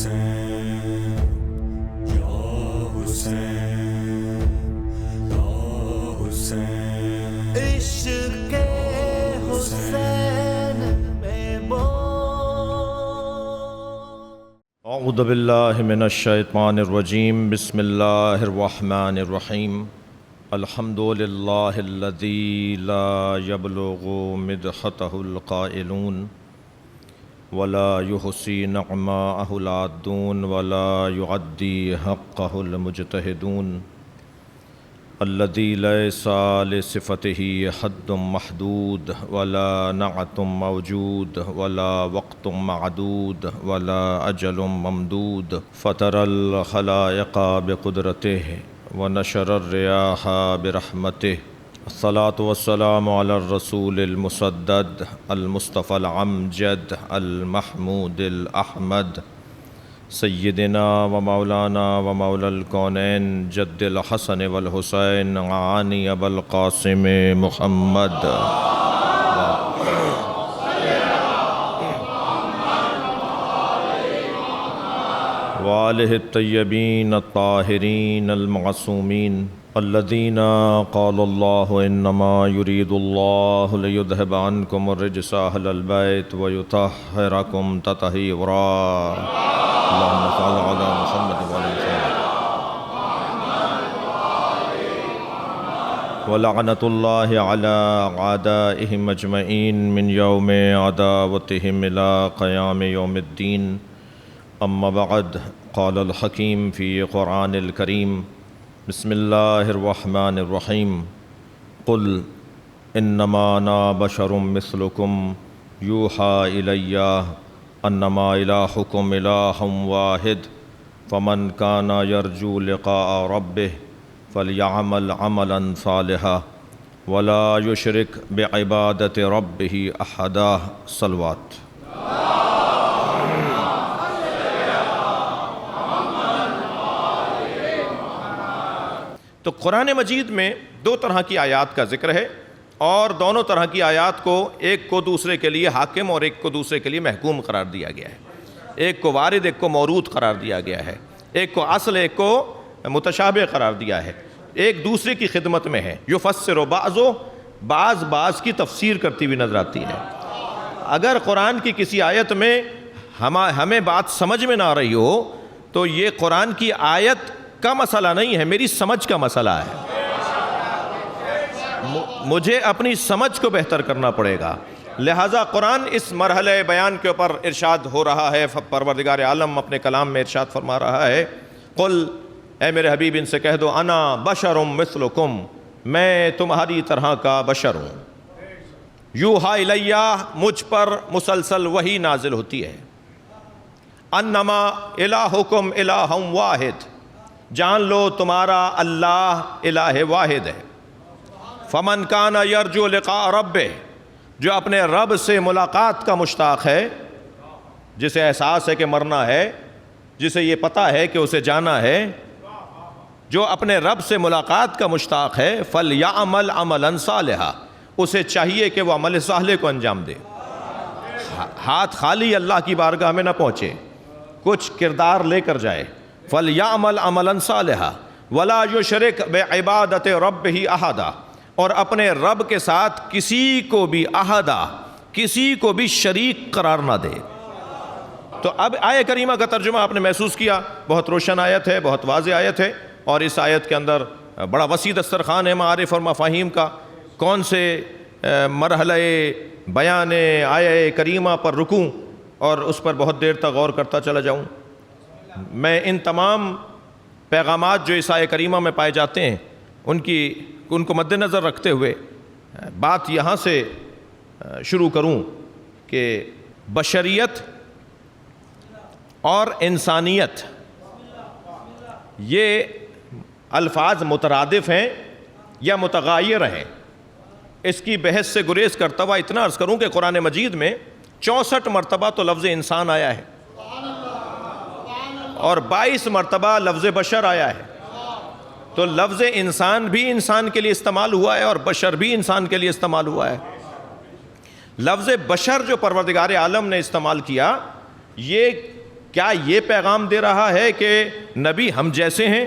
حسین یا حسین یا حسین عشق حسین میں اعوذ باللہ من الشیطان الرجیم بسم اللہ الرحمن الرحیم الحمد للہ الذی لا یبلغ مدحتہ القائلون ولا یحصی نعماءہ العادون ولا یعدی حقہ المجتہدون الذی لیس لصفتہ حد محدود ولا نعت موجود ولا وقت معدود ولا اجل ممدود فطر الخلائق بقدرتہ ونشر الرياح برحمته الصلاة والسلام على الرسول المسدد المصطفى العمجد المحمود الأحمد سيدنا ومولانا ومولى الكونين جد الحسن والحسين عاني أبا القاسم محمد وآلہ الطیبین الطاہرین المعصومین الذین قال اللہ انما یرید اللہ لیذہب عنکم الرجس اہل البیت ویطہرکم تطہیرا اللہم صل علی محمد وعلی محمد ولعنۃ اللہ علی اعدائہم اجمعین من یوم عداوتہم الی قیام یوم الدین اما بعد قال الحکیم فی قرآن الکریم بسم اللہ الرحمن الرحیم قل انما انا بشر مثلکم یوحی الی انما الہکم الہ واحد فمن کان یرجو لقاء ربہ فلیعمل عملا صالحا ولا یشرک بعبادۃ ربہ احدا صلوات۔ تو قرآن مجید میں دو طرح کی آیات کا ذکر ہے اور دونوں طرح کی آیات کو ایک کو دوسرے کے لیے حاکم اور ایک کو دوسرے کے لیے محکوم قرار دیا گیا ہے، ایک کو وارد ایک کو موروث قرار دیا گیا ہے، ایک کو اصل ایک کو متشابہ قرار دیا ہے، ایک دوسرے کی خدمت میں ہے۔ یفسر بعض کی تفسیر کرتی ہوئی نظر آتی ہے۔ اگر قرآن کی کسی آیت میں ہمیں بات سمجھ میں نہ آ رہی ہو تو یہ قرآن کی آیت کا مسئلہ نہیں ہے، میری سمجھ کا مسئلہ ہے، مجھے اپنی سمجھ کو بہتر کرنا پڑے گا۔ لہٰذا قرآن اس مرحلہ بیان کے اوپر ارشاد ہو رہا ہے، پروردگار عالم اپنے کلام میں ارشاد فرما رہا ہے، قل اے میرے حبیب ان سے کہہ دو انا بشر مثلکم، میں تمہاری طرح کا بشر ہوں، یوحی الیہ مجھ پر مسلسل وحی نازل ہوتی ہے، انما الہکم الہ واحد، جان لو تمہارا اللہ الہ واحد ہے، فمن کان یرجو لقاء ربہ، جو اپنے رب سے ملاقات کا مشتاق ہے، جسے احساس ہے کہ مرنا ہے، جسے یہ پتہ ہے کہ اسے جانا ہے، جو اپنے رب سے ملاقات کا مشتاق ہے، فلیعمل عملا صالحا، اسے چاہیے کہ وہ عمل صالح کو انجام دے، ہاتھ خالی اللہ کی بارگاہ میں نہ پہنچے، کچھ کردار لے کر جائے، فَلْيَعْمَلْ عَمَلًا صَالِحًا وَلَا يُشْرِكْ بِعِبَادَةِ رَبِّهِ أَحَدًا، اور اپنے رب کے ساتھ کسی کو بھی احدہ، کسی کو بھی شریک قرار نہ دے۔ تو اب آیت کریمہ کا ترجمہ آپ نے محسوس کیا، بہت روشن آیت ہے، بہت واضح آیت ہے، اور اس آیت کے اندر بڑا وسیع دسترخوان ہے معارف اور مفاہیم کا۔ کون سے مرحلہ بیان آیت کریمہ پر رکوں اور اس پر بہت دیر تک غور کرتا چلا جاؤں؟ میں ان تمام پیغامات جو اس آیت کریمہ میں پائے جاتے ہیں ان کو مد نظر رکھتے ہوئے بات یہاں سے شروع کروں کہ بشریت اور انسانیت یہ الفاظ مترادف ہیں یا متغایر ہیں، اس کی بحث سے گریز کرتا ہوا اتنا عرض کروں کہ قرآن مجید میں 64 مرتبہ تو لفظ انسان آیا ہے اور 22 مرتبہ لفظ بشر آیا ہے، تو لفظ انسان بھی انسان کے لیے استعمال ہوا ہے اور بشر بھی انسان کے لیے استعمال ہوا ہے۔ لفظ بشر جو پروردگار عالم نے استعمال کیا، یہ کیا یہ پیغام دے رہا ہے کہ نبی ہم جیسے ہیں؟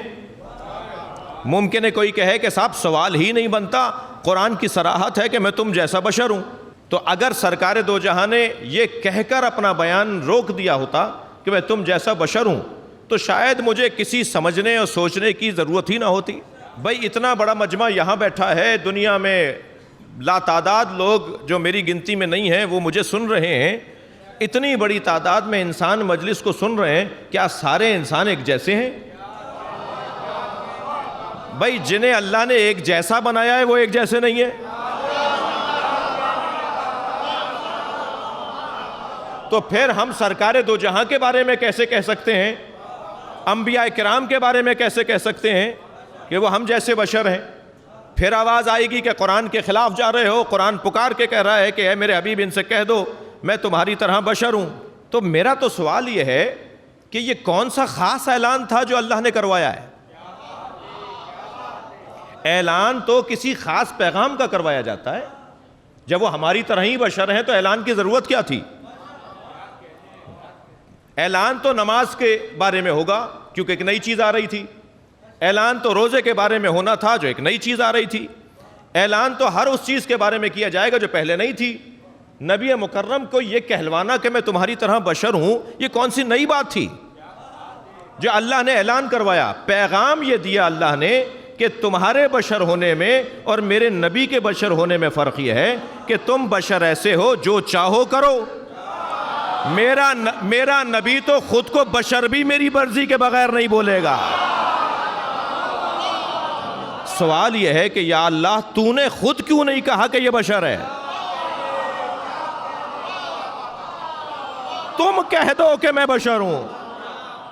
ممکن ہے کوئی کہے کہ صاحب سوال ہی نہیں بنتا، قرآن کی صراحت ہے کہ میں تم جیسا بشر ہوں۔ تو اگر سرکار دو جہاں نے یہ کہہ کر اپنا بیان روک دیا ہوتا کہ میں تم جیسا بشر ہوں تو شاید مجھے کسی سمجھنے اور سوچنے کی ضرورت ہی نہ ہوتی۔ بھائی اتنا بڑا مجمع یہاں بیٹھا ہے، دنیا میں لاتعداد لوگ جو میری گنتی میں نہیں ہیں وہ مجھے سن رہے ہیں، اتنی بڑی تعداد میں انسان مجلس کو سن رہے ہیں، کیا سارے انسان ایک جیسے ہیں؟ بھائی جنہیں اللہ نے ایک جیسا بنایا ہے وہ ایک جیسے نہیں ہیں۔ تو پھر ہم سرکار دو جہاں کے بارے میں کیسے کہہ سکتے ہیں، انبیاء کرام کے بارے میں کیسے کہہ سکتے ہیں کہ وہ ہم جیسے بشر ہیں؟ پھر آواز آئے گی کہ قرآن کے خلاف جا رہے ہو، قرآن پکار کے کہہ رہا ہے کہ اے میرے حبیب ان سے کہہ دو میں تمہاری طرح بشر ہوں۔ تو میرا تو سوال یہ ہے کہ یہ کون سا خاص اعلان تھا جو اللہ نے کروایا ہے؟ اعلان تو کسی خاص پیغام کا کروایا جاتا ہے۔ جب وہ ہماری طرح ہی بشر ہیں تو اعلان کی ضرورت کیا تھی؟ اعلان تو نماز کے بارے میں ہوگا کیونکہ ایک نئی چیز آ رہی تھی، اعلان تو روزے کے بارے میں ہونا تھا جو ایک نئی چیز آ رہی تھی، اعلان تو ہر اس چیز کے بارے میں کیا جائے گا جو پہلے نہیں تھی۔ نبی مکرم کو یہ کہلوانا کہ میں تمہاری طرح بشر ہوں، یہ کون سی نئی بات تھی جو اللہ نے اعلان کروایا؟ پیغام یہ دیا اللہ نے کہ تمہارے بشر ہونے میں اور میرے نبی کے بشر ہونے میں فرق یہ ہے کہ تم بشر ایسے ہو جو چاہو کرو۔ میرا نبی تو خود کو بشر بھی میری مرضی کے بغیر نہیں بولے گا۔ سوال یہ ہے کہ یا اللہ تو نے خود کیوں نہیں کہا کہ یہ بشر ہے؟ تم کہہ دو کہ میں بشر ہوں،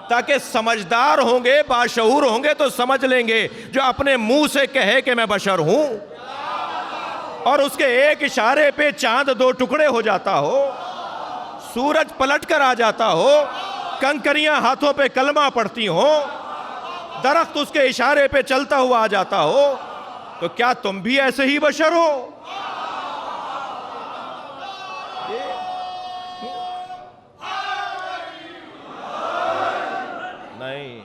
تاکہ سمجھدار ہوں گے، باشعور ہوں گے تو سمجھ لیں گے۔ جو اپنے منہ سے کہے کہ میں بشر ہوں اور اس کے ایک اشارے پہ چاند دو ٹکڑے ہو جاتا ہو، سورج پلٹ کر آ جاتا ہو، کنکریاں ہاتھوں پہ کلمہ پڑھتی ہوں، درخت اس کے اشارے پہ چلتا ہوا آ جاتا ہو، تو کیا تم بھی ایسے ہی بشر ہو؟ نہیں،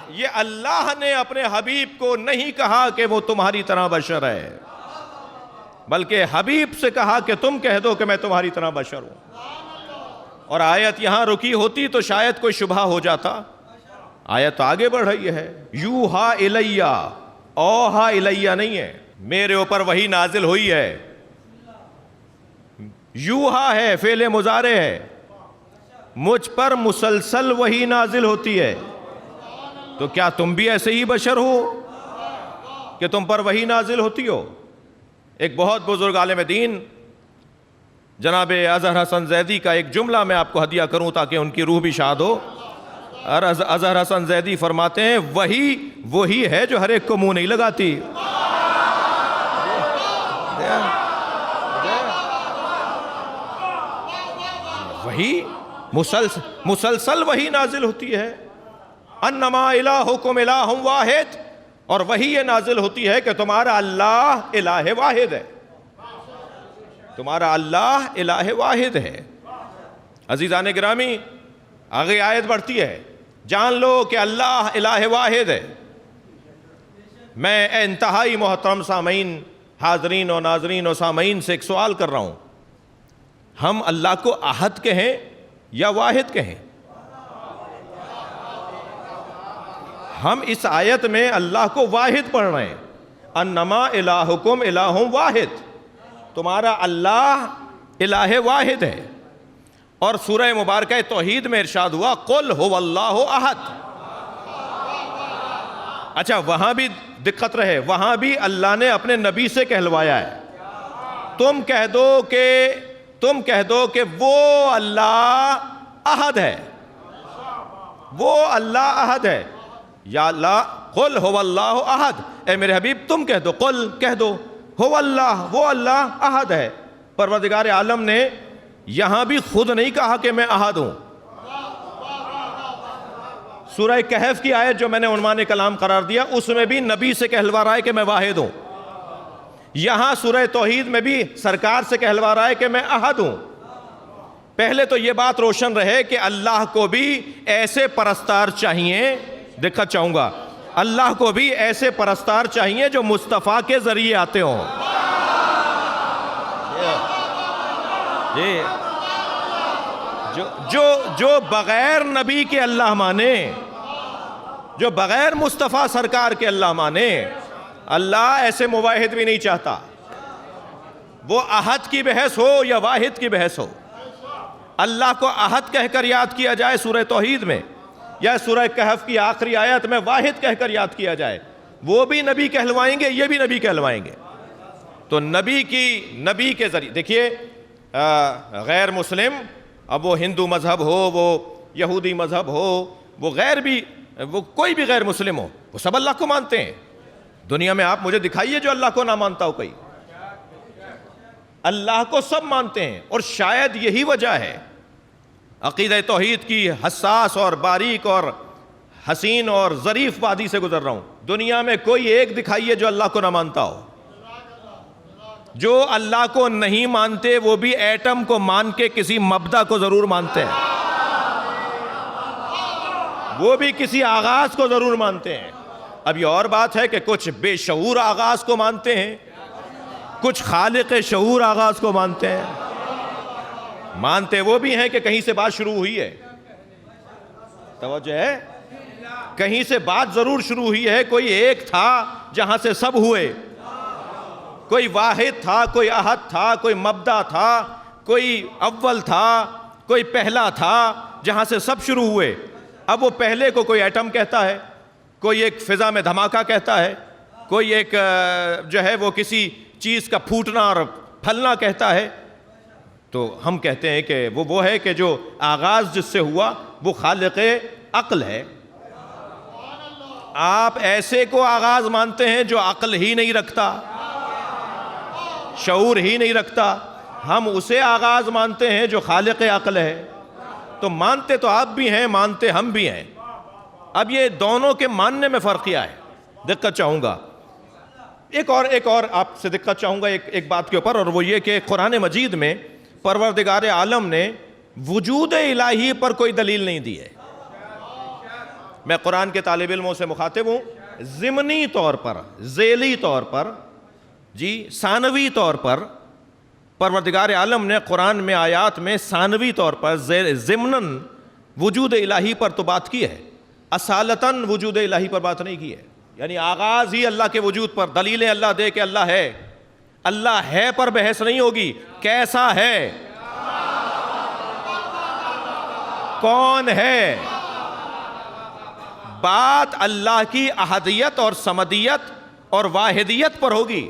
یہ اللہ نے اپنے حبیب کو نہیں کہا کہ وہ تمہاری طرح بشر ہے، بلکہ حبیب سے کہا کہ تم کہہ دو کہ میں تمہاری طرح بشر ہوں۔ اور آیت یہاں رکی ہوتی تو شاید کوئی شبہ ہو جاتا۔ آیت آگے بڑھ رہی ہے، یوہا الیہ، اوہا الیہ نہیں ہے، میرے اوپر وحی نازل ہوئی ہے۔ یوہا ہے، فعل مضارع ہے، مجھ پر مسلسل وحی نازل ہوتی ہے۔ تو کیا تم بھی ایسے ہی بشر ہو کہ تم پر وحی نازل ہوتی ہو؟ ایک بہت بزرگ عالم دین جناب اظہر حسن زیدی کا ایک جملہ میں آپ کو ہدیہ کروں تاکہ ان کی روح بھی شاد ہو۔ اور اظہر حسن زیدی فرماتے ہیں وہی ہے جو ہر ایک کو منہ نہیں لگاتی۔ وہی مسلسل وہی نازل ہوتی ہے، انما الہکم الہ واحد، اور وہی یہ نازل ہوتی ہے کہ تمہارا اللہ الہ واحد ہے، تمہارا اللہ الہ واحد ہے۔ عزیزان گرامی، آگے آیت بڑھتی ہے، جان لو کہ اللہ الہ واحد ہے۔ میں انتہائی محترم سامعین، حاضرین و ناظرین و سامعین سے ایک سوال کر رہا ہوں، ہم اللہ کو احد کہیں یا واحد کہیں؟ ہم اس آیت میں اللہ کو واحد پڑھ رہے ہیں، انما الہکم الہ واحد، تمہارا اللہ الہ واحد ہے۔ اور سورہ مبارکہ توحید میں ارشاد ہوا قل هو اللہ احد۔ اچھا وہاں بھی دقت رہے، وہاں بھی اللہ نے اپنے نبی سے کہلوایا ہے، تم کہہ دو کہ وہ اللہ احد ہے، وہ اللہ احد ہے۔ یا اللہ قل هو اللہ احد، اے میرے حبیب تم کہہ دو، قل کہہ دو، هو اللہ، وہ اللہ احد ہے۔ پروردگار عالم نے یہاں بھی خود نہیں کہا کہ میں احد ہوں۔ سورہ کہف کی آیت جو میں نے عنوان کلام قرار دیا، اس میں بھی نبی سے کہلوا رہا ہے کہ میں واحد ہوں۔ یہاں سورہ توحید میں بھی سرکار سے کہلوا رہا ہے کہ میں احد ہوں۔ پہلے تو یہ بات روشن رہے کہ اللہ کو بھی ایسے پرستار چاہیے، دقت چاہوں گا، اللہ کو بھی ایسے پرستار چاہیے جو مصطفیٰ کے ذریعے آتے ہوں. جی جو بغیر نبی کے اللہ مانے، جو بغیر مصطفیٰ سرکار کے اللہ مانے، اللہ ایسے مواحد بھی نہیں چاہتا. وہ احد کی بحث ہو یا واحد کی بحث ہو، اللہ کو احد کہہ کر یاد کیا جائے سورہ توحید میں، یا سورہ کہف کی آخری آیت میں واحد کہہ کر یاد کیا جائے، وہ بھی نبی کہلوائیں گے، یہ بھی نبی کہلوائیں گے. تو نبی کے ذریعے دیکھیے، غیر مسلم، اب وہ ہندو مذہب ہو، وہ یہودی مذہب ہو، وہ کوئی بھی غیر مسلم ہو، وہ سب اللہ کو مانتے ہیں. دنیا میں آپ مجھے دکھائیے جو اللہ کو نہ مانتا ہو کوئی. اللہ کو سب مانتے ہیں، اور شاید یہی وجہ ہے عقیدہ توحید کی حساس اور باریک اور حسین اور ظریف وادی سے گزر رہا ہوں. دنیا میں کوئی ایک دکھائیے جو اللہ کو نہ مانتا ہو. جو اللہ کو نہیں مانتے وہ بھی ایٹم کو مان کے کسی مبدا کو ضرور مانتے ہیں، وہ بھی کسی آغاز کو ضرور مانتے ہیں. اب یہ اور بات ہے کہ کچھ بے شعور آغاز کو مانتے ہیں، کچھ خالق شعور آغاز کو مانتے ہیں. مانتے وہ بھی ہیں کہ کہیں سے بات شروع ہوئی ہے، توجہ ہے، کہیں سے بات ضرور شروع ہوئی ہے. کوئی ایک تھا جہاں سے سب ہوئے، کوئی واحد تھا، کوئی احد تھا، کوئی مبدا تھا، کوئی اول تھا، کوئی پہلا تھا جہاں سے سب شروع ہوئے. اب وہ پہلے کو کوئی ایٹم کہتا ہے، کوئی ایک فضا میں دھماکہ کہتا ہے، کوئی ایک جو ہے وہ کسی چیز کا پھوٹنا اور پھلنا کہتا ہے. تو ہم کہتے ہیں کہ وہ ہے کہ جو آغاز جس سے ہوا وہ خالق عقل ہے. آپ ایسے کو آغاز مانتے ہیں جو عقل ہی نہیں رکھتا، شعور ہی نہیں رکھتا. ہم اسے آغاز مانتے ہیں جو خالق عقل ہے. تو مانتے تو آپ بھی ہیں، مانتے ہم بھی ہیں. اب یہ دونوں کے ماننے میں فرق کیا ہے؟ دقت چاہوں گا ایک اور آپ سے دقت چاہوں گا ایک بات کے اوپر، اور وہ یہ کہ قرآن مجید میں پروردگار عالم نے وجود الہی پر کوئی دلیل نہیں دی ہے. میں قرآن کے طالب علموں سے مخاطب ہوں، ضمنی طور پر، ذیلی طور پر، ثانوی طور پر پروردگار عالم نے قرآن میں آیات میں ثانوی طور پر ضمناً وجود الہی پر تو بات کی ہے، اصالتاً وجود الہی پر بات نہیں کی ہے. یعنی آغاز ہی اللہ کے وجود پر، دلیلیں اللہ دے کہ اللہ ہے. اللہ ہے پر بحث نہیں ہوگی، کیسا ہے، کون ہے. بات اللہ کی احدیت اور صمدیت اور واحدیت پر ہوگی،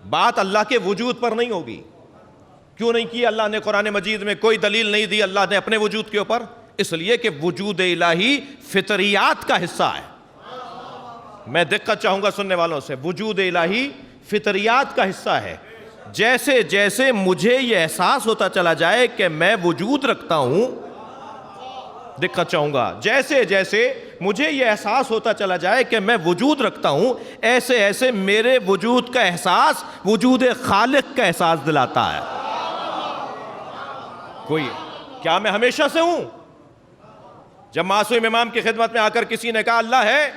بات اللہ کے وجود پر نہیں ہوگی. کیوں نہیں کی اللہ نے قرآن مجید میں؟ کوئی دلیل نہیں دی اللہ نے اپنے وجود کے اوپر. اس لیے کہ وجود الہی فطریات کا حصہ ہے. میں دقت چاہوں گا سننے والوں سے، وجود الہی فطریات کا حصہ ہے. جیسے جیسے مجھے یہ احساس ہوتا چلا جائے کہ میں وجود رکھتا ہوں، دقت چاہوں گا، جیسے جیسے مجھے یہ احساس ہوتا چلا جائے کہ میں وجود رکھتا ہوں، ایسے ایسے میرے وجود کا احساس وجود خالق کا احساس دلاتا ہے. کیا میں ہمیشہ سے ہوں؟ جب معصوم امام کی خدمت میں آ کر کسی نے کہا اللہ ہے،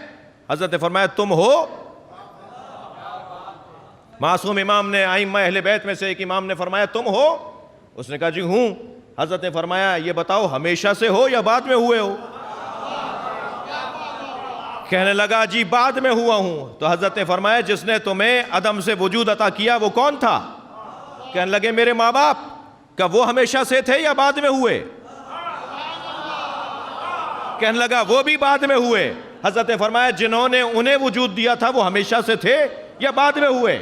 حضرت نے فرمایا تم ہو؟ معصوم امام نے، ائمہ اہل بیت میں سے ایک امام نے فرمایا تم ہو؟ اس نے کہا جی ہوں. حضرت نے فرمایا یہ بتاؤ ہمیشہ سے ہو یا بعد میں ہوئے ہو؟ کہنے لگا جی بعد میں ہوا ہوں. تو حضرت نے فرمایا جس نے تمہیں عدم سے وجود عطا کیا وہ کون تھا؟ کہنے لگے میرے ماں باپ. کہ وہ ہمیشہ سے تھے یا بعد میں ہوئے؟ کہنے لگا وہ بھی بعد میں ہوئے. حضرت نے فرمایا جنہوں نے انہیں وجود دیا تھا وہ ہمیشہ سے تھے یا بعد میں ہوئے؟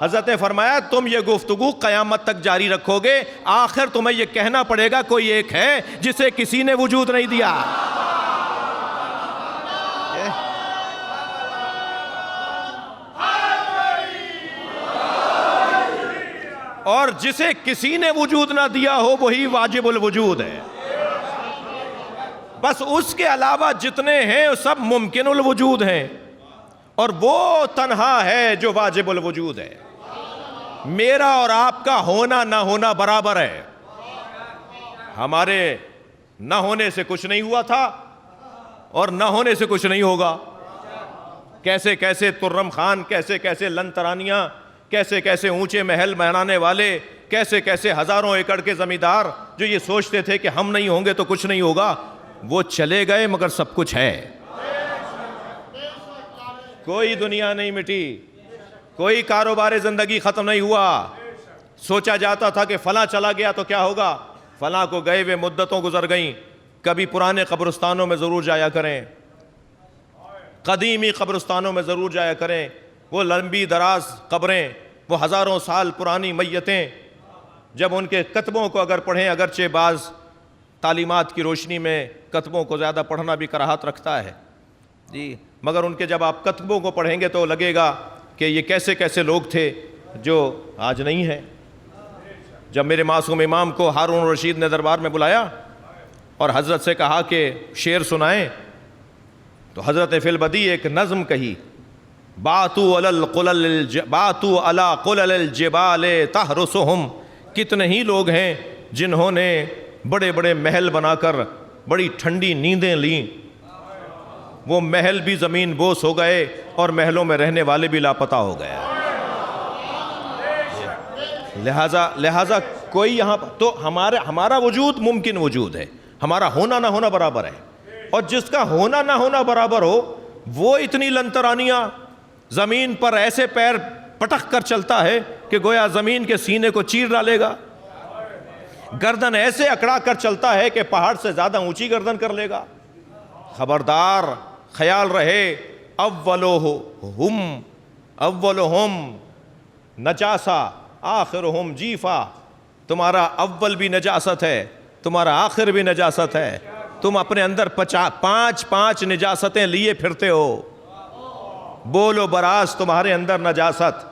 حضرت نے فرمایا تم یہ گفتگو قیامت تک جاری رکھو گے، آخر تمہیں یہ کہنا پڑے گا کوئی ایک ہے جسے کسی نے وجود نہیں دیا. اور جسے کسی نے وجود نہ دیا ہو وہی واجب الوجود ہے. بس اس کے علاوہ جتنے ہیں سب ممکن الوجود ہیں، اور وہ تنہا ہے جو واجب الوجود ہے. میرا اور آپ کا ہونا نہ ہونا برابر ہے. ہمارے نہ ہونے سے کچھ نہیں ہوا تھا اور نہ ہونے سے کچھ نہیں ہوگا. کیسے کیسے ترم خان، کیسے کیسے لن ترانیاں، کیسے کیسے اونچے محل بنانے والے، کیسے کیسے ہزاروں ایکڑ کے زمیندار جو یہ سوچتے تھے کہ ہم نہیں ہوں گے تو کچھ نہیں ہوگا، وہ چلے گئے مگر سب کچھ ہے. کوئی دنیا نہیں مٹی، کوئی کاروبار زندگی ختم نہیں ہوا. سوچا جاتا تھا کہ فلاں چلا گیا تو کیا ہوگا، فلاں کو گئے ہوئے مدتوں گزر گئیں. کبھی پرانے قبرستانوں میں ضرور جایا کریں، قدیمی قبرستانوں میں ضرور جایا کریں. وہ لمبی دراز قبریں، وہ ہزاروں سال پرانی میتیں، جب ان کے کتبوں کو اگر پڑھیں، اگرچہ بعض تعلیمات کی روشنی میں کتبوں کو زیادہ پڑھنا بھی کراہت رکھتا ہے جی، مگر ان کے جب آپ کتبوں کو پڑھیں گے تو لگے گا کہ یہ کیسے کیسے لوگ تھے جو آج نہیں ہیں. جب میرے معصوم امام کو ہارون رشید نے دربار میں بلایا اور حضرت سے کہا کہ شعر سنائیں، تو حضرت فی البدی ایک نظم کہی، باتو علی قلل الجبال تحرسہم. کتنے ہی لوگ ہیں جنہوں نے بڑے بڑے محل بنا کر بڑی ٹھنڈی نیندیں لیں، وہ محل بھی زمین بوس ہو گئے اور محلوں میں رہنے والے بھی لاپتہ ہو گئے. لہٰذا کوئی یہاں تو ہمارا وجود ممکن وجود ہے، ہمارا ہونا نہ ہونا برابر ہے. اور جس کا ہونا نہ ہونا برابر ہو وہ اتنی لنترانیاں زمین پر ایسے پیر پٹک کر چلتا ہے کہ گویا زمین کے سینے کو چیر ڈالے گا. گردن ایسے اکڑا کر چلتا ہے کہ پہاڑ سے زیادہ اونچی گردن کر لے گا. خبردار، خیال رہے، اولہم نجاسہ آخرہم جیفا. تمہارا اول بھی نجاست ہے، تمہارا آخر بھی نجاست ہے. تم اپنے اندر پانچ نجاستیں لیے پھرتے ہو. بول و براز تمہارے اندر نجاست،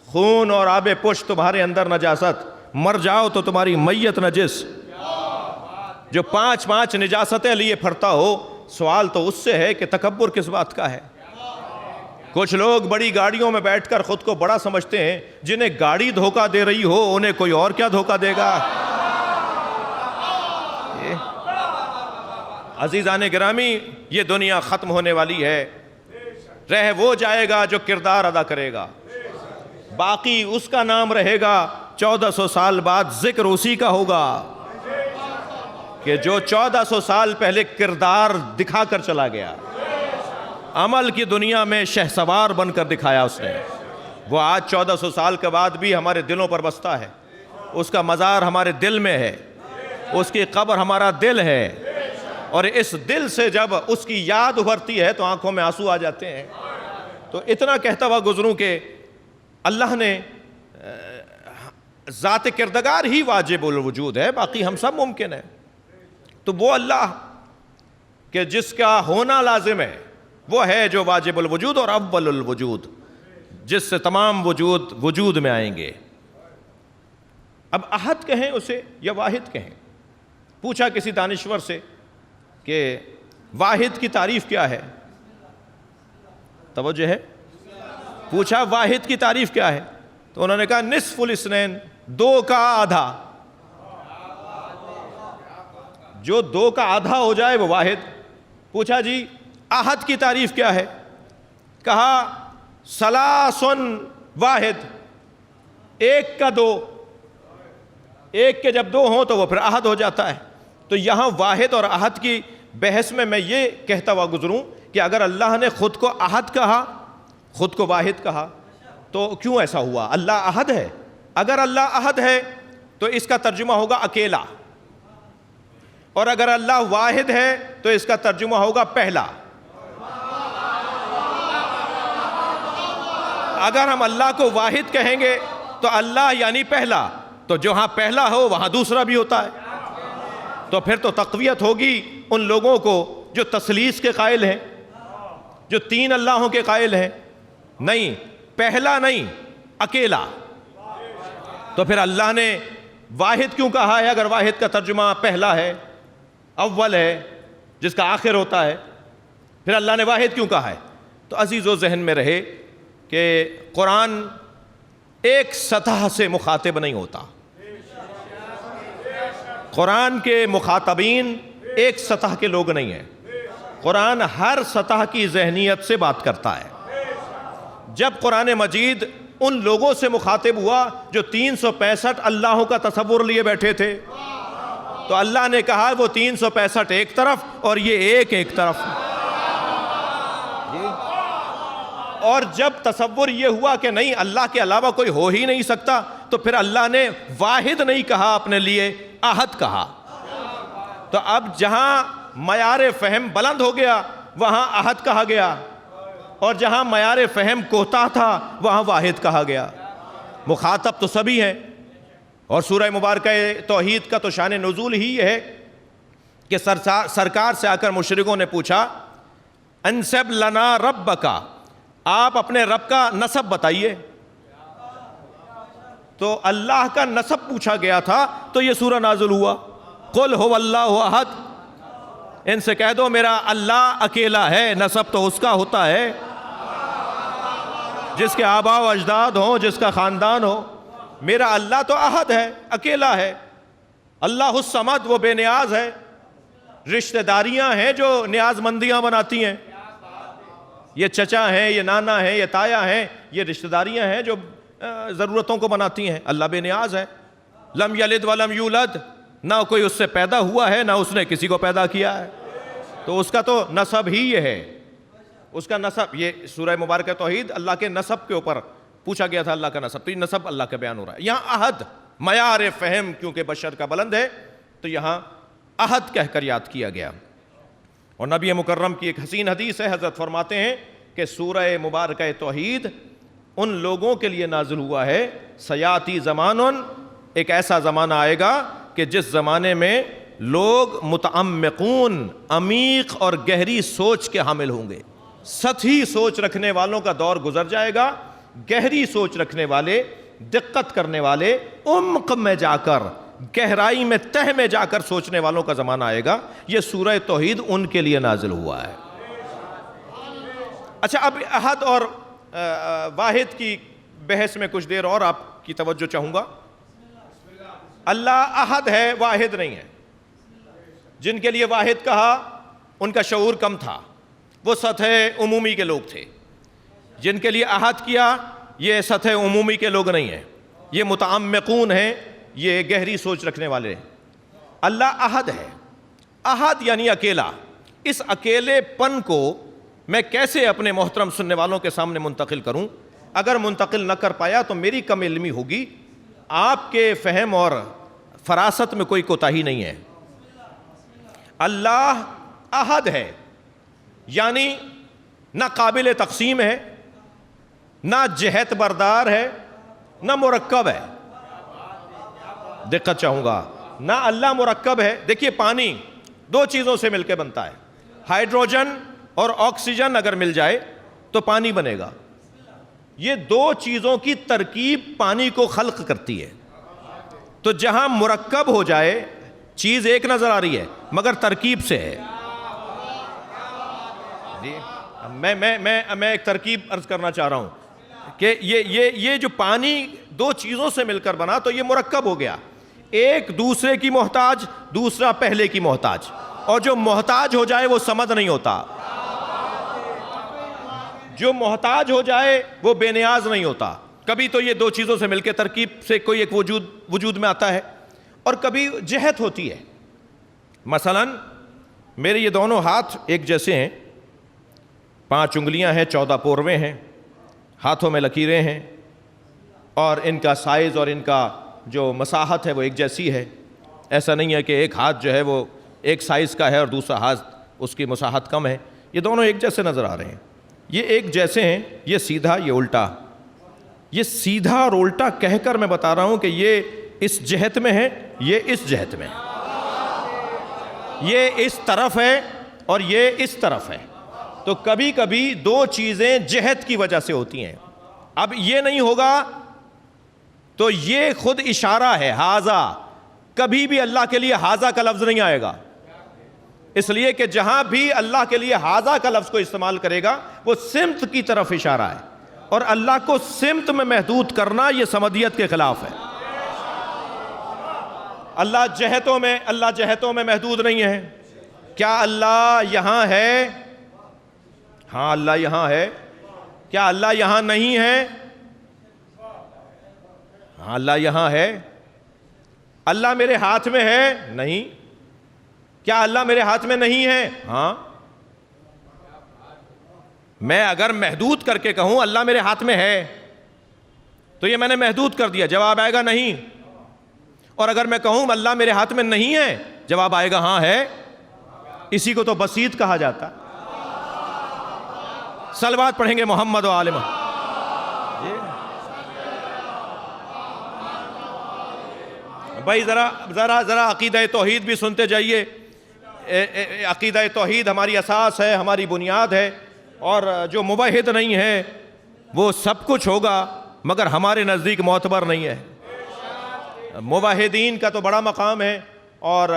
خون اور آب پشت تمہارے اندر نجاست، مر جاؤ تو تمہاری میت نجس. جو پانچ نجاستیں لیے پھرتا ہو، سوال تو اس سے ہے کہ تکبر کس بات کا ہے. کچھ لوگ بڑی گاڑیوں میں بیٹھ کر خود کو بڑا سمجھتے ہیں، جنہیں گاڑی دھوکہ دے رہی ہو انہیں کوئی اور کیا دھوکہ دے گا. عزیزان گرامی، یہ دنیا ختم ہونے والی ہے. رہ وہ جائے گا جو کردار ادا کرے گا، باقی اس کا نام رہے گا. 1400 سال بعد ذکر اسی کا ہوگا کہ جو 1400 سال پہلے کردار دکھا کر چلا گیا، عمل کی دنیا میں شہسوار بن کر دکھایا اس نے. وہ آج 1400 سال کے بعد بھی ہمارے دلوں پر بستا ہے. اس کا مزار ہمارے دل میں ہے، اس کی قبر ہمارا دل ہے. اور اس دل سے جب اس کی یاد ابھرتی ہے تو آنکھوں میں آنسو آ جاتے ہیں. تو اتنا کہتا ہوا گزروں کہ اللہ نے ذات کردگار ہی واجب الوجود ہے، باقی ہم سب ممکن ہے. تو وہ اللہ کہ جس کا ہونا لازم ہے وہ ہے جو واجب الوجود اور اول الوجود، جس سے تمام وجود میں آئیں گے. اب احد کہیں اسے یا واحد کہیں. پوچھا کسی دانشور سے کہ واحد کی تعریف کیا ہے؟ توجہ ہے، پوچھا واحد کی تعریف کیا ہے؟ تو انہوں نے کہا نصف الاثنین، 2 کا آدھا. جو 2 کا آدھا ہو جائے وہ واحد. پوچھا جی احد کی تعریف کیا ہے؟ کہا ثلاثن واحد، 1 کا 2، 1 کے جب 2 ہوں تو وہ پھر احد ہو جاتا ہے. تو یہاں واحد اور احد کی بحث میں یہ کہتا ہوا گزروں کہ اگر اللہ نے خود کو احد کہا، خود کو واحد کہا، تو کیوں ایسا ہوا؟ اللہ احد ہے. اگر اللہ احد ہے تو اس کا ترجمہ ہوگا اکیلا، اور اگر اللہ واحد ہے تو اس کا ترجمہ ہوگا پہلا. اگر ہم اللہ کو واحد کہیں گے تو اللہ یعنی پہلا، تو جہاں پہلا ہو وہاں دوسرا بھی ہوتا ہے. تو پھر تو تقویت ہوگی ان لوگوں کو جو تثلیث کے قائل ہیں، جو 3 اللہوں کے قائل ہیں. نہیں، پہلا نہیں، اکیلا. تو پھر اللہ نے واحد کیوں کہا ہے اگر واحد کا ترجمہ پہلا ہے، اول ہے، جس کا آخر ہوتا ہے؟ پھر اللہ نے واحد کیوں کہا ہے؟ تو عزیزو ذہن میں رہے کہ قرآن ایک سطح سے مخاطب نہیں ہوتا. قرآن کے مخاطبین ایک سطح کے لوگ نہیں ہیں، قرآن ہر سطح کی ذہنیت سے بات کرتا ہے۔ جب قرآن مجید ان لوگوں سے مخاطب ہوا جو 365 اللہ کا تصور لیے بیٹھے تھے، تو اللہ نے کہا وہ 365 ایک طرف اور یہ ایک طرف۔ اور جب تصور یہ ہوا کہ نہیں اللہ کے علاوہ کوئی ہو ہی نہیں سکتا، تو پھر اللہ نے واحد نہیں کہا اپنے لیے، احد کہا۔ تو اب جہاں معیار فہم بلند ہو گیا وہاں احد کہا گیا، اور جہاں معیار فہم کوتاہ تھا وہاں واحد کہا گیا۔ مخاطب تو سبھی ہیں، اور سورہ مبارکہ توحید کا تو شان نزول ہی یہ ہے کہ سرکار سے آ کر مشرکوں نے پوچھا انسب لنا ربک، آپ اپنے رب کا نسب بتائیے۔ تو اللہ کا نسب پوچھا گیا تھا تو یہ سورہ نازل ہوا، قل هو اللہ احد، ان سے کہہ دو میرا اللہ اکیلا ہے، نسب تو اس کا ہوتا ہے جس کے آباء و اجداد ہوں، جس کا خاندان ہو۔ میرا اللہ تو احد ہے، اکیلا ہے، اللہ الصمد، وہ بے نیاز ہے۔ رشتہ داریاں ہیں جو نیاز مندیاں بناتی ہیں، یہ چچا ہیں، یہ نانا ہیں، یہ تایا ہیں، یہ رشتہ داریاں ہیں جو ضرورتوں کو بناتی ہیں۔ اللہ بے نیاز ہے، لم یلد ولم یولد، نہ کوئی اس سے پیدا ہوا ہے نہ اس نے کسی کو پیدا کیا ہے، تو اس کا تو نسب ہی یہ ہے، اس کا نسب۔ یہ سورہ مبارکہ توحید اللہ کے نسب کے اوپر پوچھا گیا تھا، اللہ کا نسب، تو یہ نسب اللہ کا بیان ہو رہا ہے۔ یہاں احد، معیار فہم کیونکہ بشر کا بلند ہے تو یہاں احد کہہ کر یاد کیا گیا۔ اور نبی مکرم کی ایک حسین حدیث ہے، حضرت فرماتے ہیں کہ سورہ مبارکہ توحید ان لوگوں کے لیے نازل ہوا ہے، سیاتی زمانن، ایک ایسا زمانہ آئے گا کہ جس زمانے میں لوگ متعمقون، عمیق اور گہری سوچ کے حامل ہوں گے۔ سطحی سوچ رکھنے والوں کا دور گزر جائے گا، گہری سوچ رکھنے والے، دقت کرنے والے، عمق میں جا کر، گہرائی میں، تہ میں جا کر سوچنے والوں کا زمانہ آئے گا۔ یہ سورہ توحید ان کے لیے نازل ہوا ہے۔ اچھا، اب احد اور واحد کی بحث میں کچھ دیر اور آپ کی توجہ چاہوں گا۔ اللہ احد ہے، واحد نہیں ہے۔ جن کے لیے واحد کہا ان کا شعور کم تھا، وہ سطح عمومی کے لوگ تھے۔ جن کے لیے احد کیا یہ سطح عمومی کے لوگ نہیں ہیں، یہ متعمقون ہیں، یہ گہری سوچ رکھنے والے ہیں۔ اللہ احد ہے، احد یعنی اکیلا۔ اس اکیلے پن کو میں کیسے اپنے محترم سننے والوں کے سامنے منتقل کروں؟ اگر منتقل نہ کر پایا تو میری کم علمی ہوگی، آپ کے فہم اور فراست میں کوئی کوتاہی نہیں ہے۔ اللہ احد ہے یعنی نہ قابل تقسیم ہے، نہ جہت بردار ہے، نہ مرکب ہے۔ دقت چاہوں گا، نہ اللہ مرکب ہے۔ دیکھیے پانی دو چیزوں سے مل کے بنتا ہے، ہائیڈروجن اور آکسیجن اگر مل جائے تو پانی بنے گا۔ یہ دو چیزوں کی ترکیب پانی کو خلق کرتی ہے۔ تو جہاں مرکب ہو جائے، چیز ایک نظر آ رہی ہے مگر ترکیب سے ہے۔ جی میں ایک ترکیب عرض کرنا چاہ رہا ہوں کہ یہ جو پانی دو چیزوں سے مل کر بنا تو یہ مرکب ہو گیا، ایک دوسرے کی محتاج، دوسرا پہلے کی محتاج، اور جو محتاج ہو جائے وہ سمد نہیں ہوتا، جو محتاج ہو جائے وہ بے نیاز نہیں ہوتا۔ کبھی تو یہ دو چیزوں سے مل کے ترکیب سے کوئی ایک وجود میں آتا ہے، اور کبھی جہت ہوتی ہے۔ مثلا میرے یہ دونوں ہاتھ ایک جیسے ہیں، 5 انگلیاں ہیں، 14 پورویں ہیں، ہاتھوں میں لکیریں ہیں، اور ان کا سائز اور ان کا جو مساحت ہے وہ ایک جیسی ہے۔ ایسا نہیں ہے کہ ایک ہاتھ جو ہے وہ ایک سائز کا ہے اور دوسرا ہاتھ اس کی مساحت کم ہے، یہ دونوں ایک جیسے نظر آ رہے ہیں۔ یہ ایک جیسے ہیں، یہ سیدھا، یہ الٹا۔ یہ سیدھا اور الٹا کہہ کر میں بتا رہا ہوں کہ یہ اس جہت میں ہے، یہ اس جہت میں ہے، یہ اس طرف ہے اور یہ اس طرف ہے۔ تو کبھی کبھی دو چیزیں جہت کی وجہ سے ہوتی ہیں۔ اب یہ نہیں ہوگا تو یہ خود اشارہ ہے، ہاذا، کبھی بھی اللہ کے لیے ہاذا کا لفظ نہیں آئے گا، اس لیے کہ جہاں بھی اللہ کے لیے ہاذا کا لفظ کو استعمال کرے گا وہ سمت کی طرف اشارہ ہے، اور اللہ کو سمت میں محدود کرنا یہ سمدیت کے خلاف ہے۔ اللہ جہتوں میں محدود نہیں ہے. کیا اللہ یہاں ہے؟ ہاں اللہ یہاں ہے. کیا اللہ یہاں نہیں ہے؟ ہاں اللہ یہاں ہے. اللہ میرے ہاتھ میں ہے؟ نہیں. کیا اللہ میرے ہاتھ میں نہیں ہے؟ ہاں. میں اگر محدود کر کے کہوں اللہ میرے ہاتھ میں ہے تو یہ میں نے محدود کر دیا، جواب آئے گا نہیں. اور اگر میں کہوں اللہ میرے ہاتھ میں نہیں ہے، جواب آئے گا ہاں ہے. اسی کو تو بسیط کہا جاتا. صلوات پڑھیں گے محمد و آل محمد. بھائی ذرا عقیدہ توحید بھی سنتے جائیے. عقیدہ توحید ہماری اساس ہے، ہماری بنیاد ہے. اور جو موحد نہیں ہے وہ سب کچھ ہوگا مگر ہمارے نزدیک معتبر نہیں ہے. موحدین کا تو بڑا مقام ہے، اور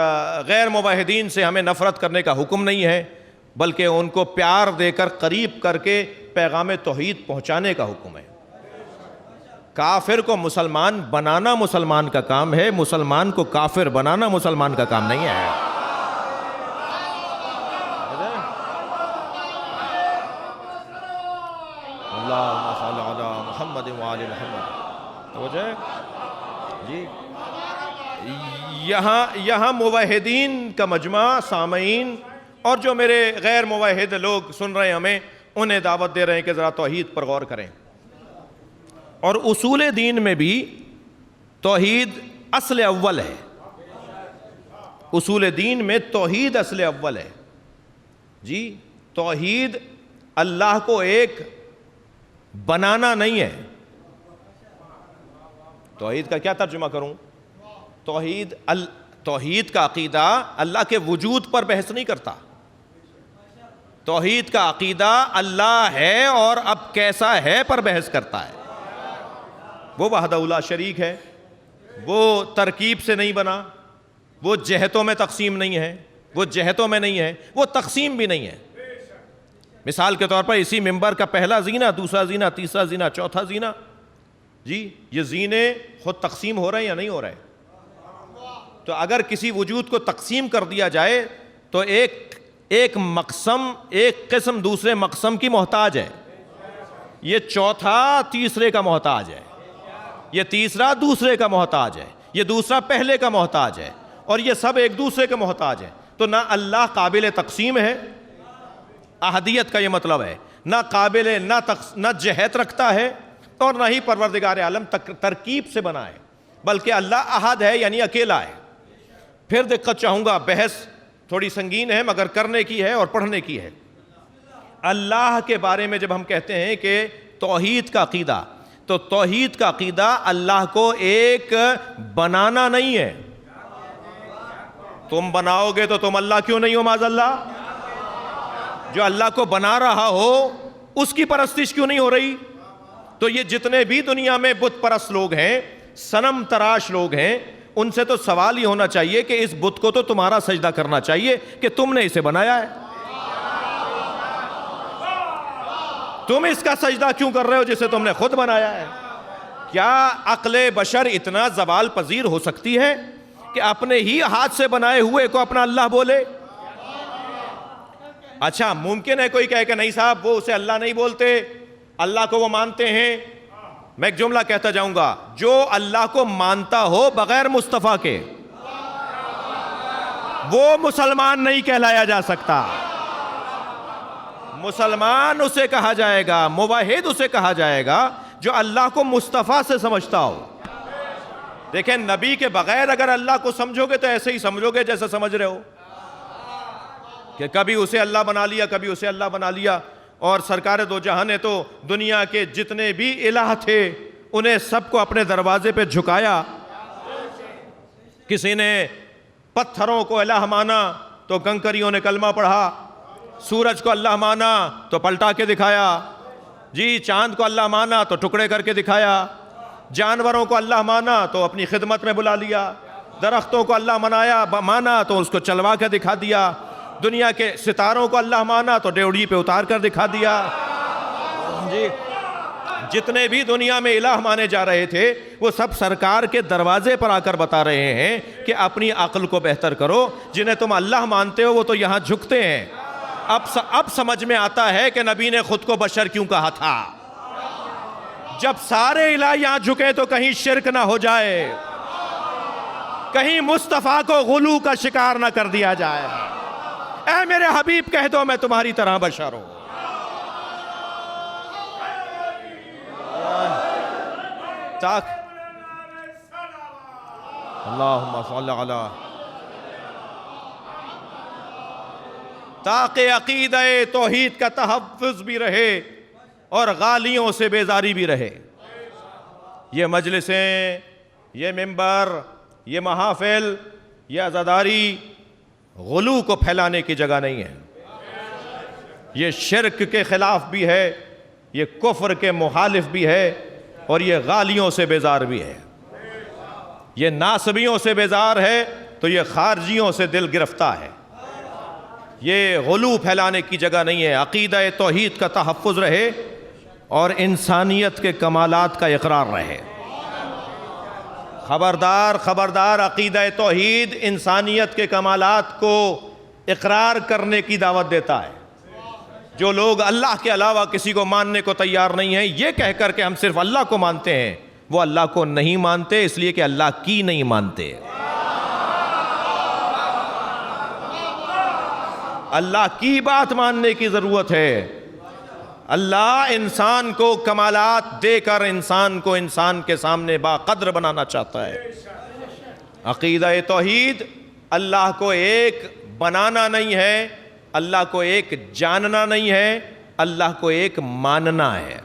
غیر موحدین سے ہمیں نفرت کرنے کا حکم نہیں ہے، بلکہ ان کو پیار دے کر قریب کر کے پیغام توحید پہنچانے کا حکم ہے. کافر کو مسلمان بنانا مسلمان کا کام ہے، مسلمان کو کافر بنانا مسلمان کا کام نہیں ہے. اللہم صل علی محمد و آل محمد. جی یہاں موحدین کا مجمع، سامعین اور جو میرے غیر موحد لوگ سن رہے ہیں ہمیں، انہیں دعوت دے رہے ہیں کہ ذرا توحید پر غور کریں. اور اصول دین میں بھی توحید اصل اول ہے. اصول دین میں توحید اصل اول ہے. جی توحید اللہ کو ایک بنانا نہیں ہے. توحید کا کیا ترجمہ کروں؟ توحید کا عقیدہ اللہ کے وجود پر بحث نہیں کرتا. توحید کا عقیدہ اللہ ہے اور اب کیسا ہے پر بحث کرتا ہے. وہ وحدہ لا شریک ہے، وہ ترکیب سے نہیں بنا، وہ جہتوں میں تقسیم نہیں ہے، وہ جہتوں میں نہیں ہے، وہ تقسیم بھی نہیں ہے. مثال کے طور پر اسی ممبر کا پہلا زینہ، دوسرا زینہ، تیسرا زینہ، چوتھا زینہ، جی یہ زینے خود تقسیم ہو رہے ہیں یا نہیں ہو رہے؟ تو اگر کسی وجود کو تقسیم کر دیا جائے تو ایک مقسم، ایک قسم دوسرے مقسم کی محتاج ہے. یہ چوتھا تیسرے کا محتاج ہے، یہ تیسرا دوسرے کا محتاج ہے، یہ دوسرا پہلے کا محتاج ہے، اور یہ سب ایک دوسرے کے محتاج ہیں. تو نہ اللہ قابل تقسیم ہے، احدیت کا یہ مطلب ہے، نہ جہت رکھتا ہے، اور نہ ہی پروردگار عالم ترکیب سے بنا ہے، بلکہ اللہ احد ہے یعنی اکیلا ہے. پھر دقت چاہوں گا، بحث تھوڑی سنگین ہے مگر کرنے کی ہے اور پڑھنے کی ہے. اللہ کے بارے میں جب ہم کہتے ہیں کہ توحید کا عقیدہ، تو توحید کا عقیدہ اللہ کو ایک بنانا نہیں ہے. تم بناؤ گے تو تم اللہ کیوں نہیں ہو معاذ اللہ؟ جو اللہ کو بنا رہا ہو اس کی پرستش کیوں نہیں ہو رہی؟ تو یہ جتنے بھی دنیا میں بت پرست لوگ ہیں، صنم تراش لوگ ہیں، ان سے تو سوال ہی ہونا چاہیے کہ اس بت کو تو تمہارا سجدہ کرنا چاہیے کہ تم نے اسے بنایا ہے. تم اس کا سجدہ کیوں کر رہے ہو جسے تم نے خود بنایا ہے؟ کیا عقل بشر اتنا زوال پذیر ہو سکتی ہے کہ اپنے ہی ہاتھ سے بنائے ہوئے کو اپنا اللہ بولے؟ اچھا ممکن ہے کوئی کہے کہ نہیں صاحب وہ اسے اللہ نہیں بولتے، اللہ کو وہ مانتے ہیں. میں ایک جملہ کہتا جاؤں گا، جو اللہ کو مانتا ہو بغیر مصطفیٰ کے، وہ مسلمان نہیں کہلایا جا سکتا. مسلمان اسے کہا جائے گا، موحد اسے کہا جائے گا جو اللہ کو مصطفیٰ سے سمجھتا ہو. دیکھیں نبی کے بغیر اگر اللہ کو سمجھو گے تو ایسے ہی سمجھو گے جیسے سمجھ رہے ہو، کہ کبھی اسے اللہ بنا لیا، کبھی اسے اللہ بنا لیا. اور سرکار دو جہاں نے تو دنیا کے جتنے بھی الہ تھے انہیں سب کو اپنے دروازے پہ جھکایا. کسی نے پتھروں کو الہ مانا تو کنکریوں نے کلمہ پڑھا، سورج کو اللہ مانا تو پلٹا کے دکھایا، جی چاند کو اللہ مانا تو ٹکڑے کر کے دکھایا، جانوروں کو اللہ مانا تو اپنی خدمت میں بلا لیا، درختوں کو اللہ مانا تو اس کو چلوا کے دکھا دیا، دنیا کے ستاروں کو اللہ مانا تو ڈیوڑی پہ اتار کر دکھا دیا. جی جتنے بھی دنیا میں الہ مانے جا رہے تھے وہ سب سرکار کے دروازے پر آ کر بتا رہے ہیں کہ اپنی عقل کو بہتر کرو. جنہیں تم اللہ مانتے ہو وہ تو یہاں جھکتے ہیں. اب سمجھ میں آتا ہے کہ نبی نے خود کو بشر کیوں کہا تھا. جب سارے الہ یہاں جھکے تو کہیں شرک نہ ہو جائے, کہیں مصطفیٰ کو غلو کا شکار نہ کر دیا جائے. اے میرے حبیب کہہ دو میں تمہاری طرح بشر ہوں. اللہم صلی علی تاکہ عقیدہ توحید کا تحفظ بھی رہے اور غالیوں سے بیزاری بھی رہے. یہ مجلسیں, یہ منبر, یہ محافل, یہ عزاداری غلو کو پھیلانے کی جگہ نہیں ہے. یہ شرک کے خلاف بھی ہے, یہ کفر کے مخالف بھی ہے, اور یہ غالیوں سے بیزار بھی ہے. یہ ناصبیوں سے بیزار ہے تو یہ خارجیوں سے دل گرفتہ ہے. یہ غلو پھیلانے کی جگہ نہیں ہے. عقیدہ توحید کا تحفظ رہے اور انسانیت کے کمالات کا اقرار رہے. خبردار خبردار, عقیدہ توحید انسانیت کے کمالات کو اقرار کرنے کی دعوت دیتا ہے. جو لوگ اللہ کے علاوہ کسی کو ماننے کو تیار نہیں ہیں, یہ کہہ کر کہ ہم صرف اللہ کو مانتے ہیں, وہ اللہ کو نہیں مانتے اس لیے کہ اللہ کی نہیں مانتے. اللہ کی بات ماننے کی ضرورت ہے. اللہ انسان کو کمالات دے کر انسان کو انسان کے سامنے باقدر بنانا چاہتا ہے. عقیدہ توحید اللہ کو ایک بنانا نہیں ہے, اللہ کو ایک جاننا نہیں ہے, اللہ کو ایک ماننا ہے.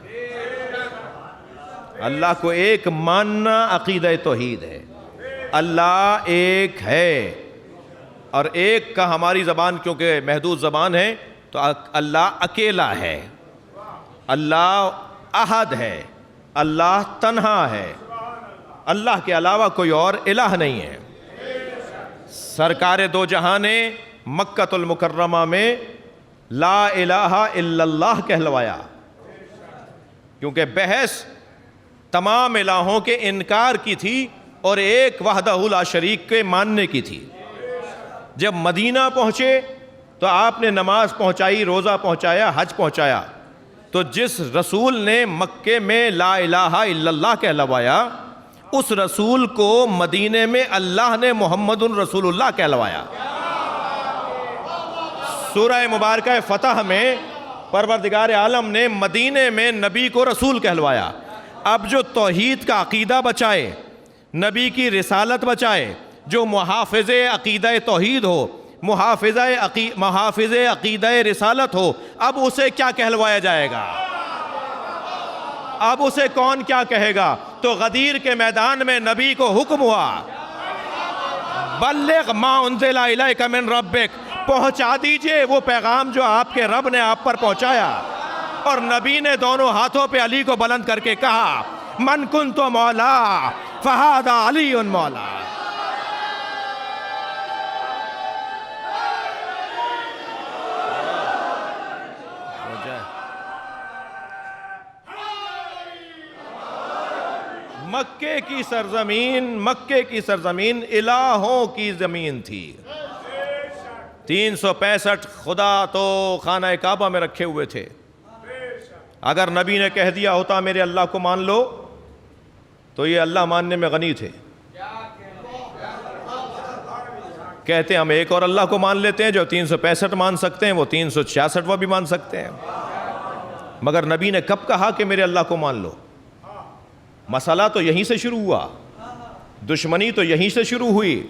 اللہ کو ایک ماننا عقیدہ توحید ہے. اللہ ایک ہے, اور ایک کا ہماری زبان کیونکہ محدود زبان ہے تو اللہ اکیلا ہے, اللہ احد ہے, اللہ تنہا ہے, اللہ کے علاوہ کوئی اور الہ نہیں ہے. سرکار دو جہاں نے مکہ المکرمہ میں لا الہ الا اللہ کہلوایا, کیونکہ بحث تمام الہوں کے انکار کی تھی اور ایک وحدہ لا شریک کے ماننے کی تھی. جب مدینہ پہنچے تو آپ نے نماز پہنچائی, روزہ پہنچایا, حج پہنچایا, تو جس رسول نے مکے میں لا الہ الا اللہ کہلوایا اس رسول کو مدینے میں اللہ نے محمد رسول اللہ کہلوایا. سورہ مبارکہ فتح میں پروردگار عالم نے مدینے میں نبی کو رسول کہلوایا. اب جو توحید کا عقیدہ بچائے, نبی کی رسالت بچائے, جو محافظ عقیدہ توحید ہو, محافظ عقیدہ رسالت ہو, اب اسے کیا کہلوایا جائے گا؟ اب اسے کون کیا کہے گا؟ تو غدیر کے میدان میں نبی کو حکم ہوا, بلغ ما انزل الیک من ربک, پہنچا دیجئے وہ پیغام جو آپ کے رب نے آپ پر پہنچایا. اور نبی نے دونوں ہاتھوں پہ علی کو بلند کر کے کہا, من کنت مولا فہذا علی مولا. مکے کی سرزمین الہوں کی زمین تھی. 365 خدا تو خانہ کعبہ میں رکھے ہوئے تھے. اگر نبی نے کہہ دیا ہوتا میرے اللہ کو مان لو تو یہ اللہ ماننے میں غنی تھے. کہتے ہم ایک اور اللہ کو مان لیتے ہیں, جو 365 مان سکتے ہیں وہ 366 بھی مان سکتے ہیں. مگر نبی نے کب کہا کہ میرے اللہ کو مان لو؟ مسئلہ تو یہیں سے شروع ہوا, دشمنی تو یہیں سے شروع ہوئی,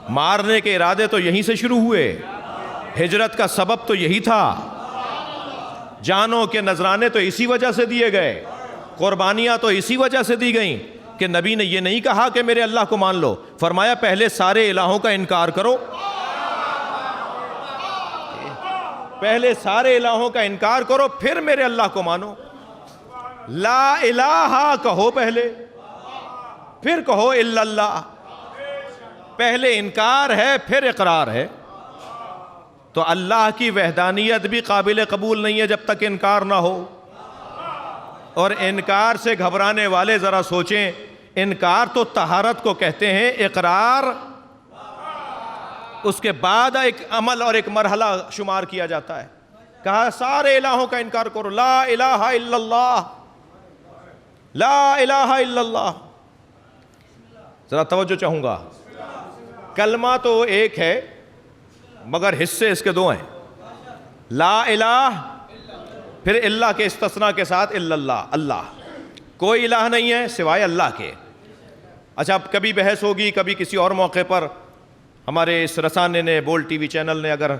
مارنے کے ارادے تو یہیں سے شروع ہوئے, ہجرت کا سبب تو یہی تھا, جانوں کے نذرانے تو اسی وجہ سے دیے گئے, قربانیاں تو اسی وجہ سے دی گئیں کہ نبی نے یہ نہیں کہا کہ میرے اللہ کو مان لو, فرمایا پہلے سارے الہوں کا انکار کرو, پہلے سارے الہوں کا انکار کرو پھر میرے اللہ کو مانو. لا الہ کہو پہلے, پھر کہو الا اللہ. پہلے انکار ہے پھر اقرار ہے. تو اللہ کی وحدانیت بھی قابل قبول نہیں ہے جب تک انکار نہ ہو. اور انکار سے گھبرانے والے ذرا سوچیں، انکار تو طہارت کو کہتے ہیں، اقرار اس کے بعد ایک عمل اور ایک مرحلہ شمار کیا جاتا ہے. کہا سارے الہوں کا انکار کرو، لا الہ الا اللہ، لا الہ الا اللہ. ذرا توجہ چاہوں گا، کلمہ تو ایک ہے مگر حصے اس کے دو ہیں. لا الہ، پھر اللہ کے استثناء کے ساتھ الا اللہ، اللہ، کوئی الہ نہیں ہے سوائے اللہ کے. اچھا اب کبھی بحث ہوگی، کبھی کسی اور موقع پر ہمارے اس رسانے نے، بول ٹی وی چینل نے، اگر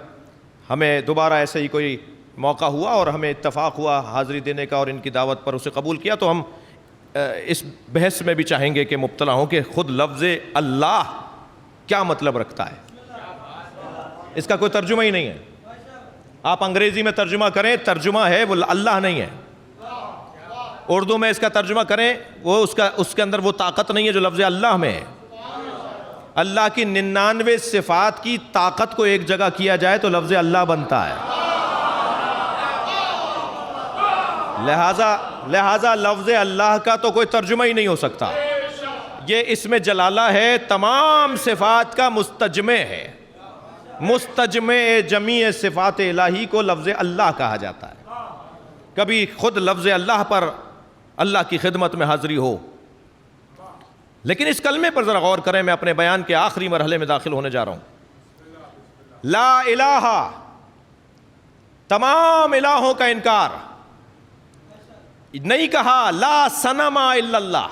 ہمیں دوبارہ ایسے ہی کوئی موقع ہوا اور ہمیں اتفاق ہوا حاضری دینے کا اور ان کی دعوت پر اسے قبول کیا، تو ہم اس بحث میں بھی چاہیں گے کہ مبتلا ہوں کہ خود لفظ اللہ کیا مطلب رکھتا ہے. اس کا کوئی ترجمہ ہی نہیں ہے. آپ انگریزی میں ترجمہ کریں، ترجمہ ہے وہ اللہ نہیں ہے. اردو میں اس کا ترجمہ کریں، وہ اس کے اندر وہ طاقت نہیں ہے جو لفظ اللہ میں ہے. اللہ کی 99 صفات کی طاقت کو ایک جگہ کیا جائے تو لفظ اللہ بنتا ہے. لہذا لفظ اللہ کا تو کوئی ترجمہ ہی نہیں ہو سکتا. یہ اس میں جلالہ ہے، تمام صفات کا مستجمع ہے. مستجمع جمیع صفات الہی کو لفظ اللہ کہا جاتا ہے. کبھی خود لفظ اللہ پر اللہ کی خدمت میں حاضری ہو. لیکن اس کلمے پر ذرا غور کریں، میں اپنے بیان کے آخری مرحلے میں داخل ہونے جا رہا ہوں. لا الہ، تمام الہوں کا انکار. نہیں کہا لا صنم الا اللہ.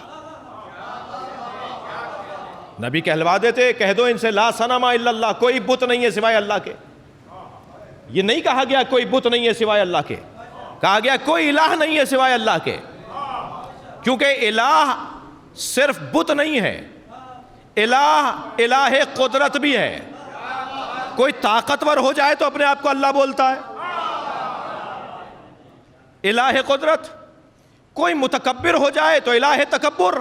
نبی کہلوا دیتے، کہہ دو ان سے لا صنم الا اللہ، کوئی بت نہیں ہے سوائے اللہ کے. یہ نہیں کہا گیا کوئی بت نہیں ہے سوائے اللہ کے، کہا گیا کوئی الہ نہیں ہے سوائے اللہ کے. کیونکہ الہ صرف بت نہیں ہے، الہ قدرت بھی ہے. کوئی طاقتور ہو جائے تو اپنے آپ کو اللہ بولتا ہے، الہ قدرت. کوئی متکبر ہو جائے تو الہ تکبر.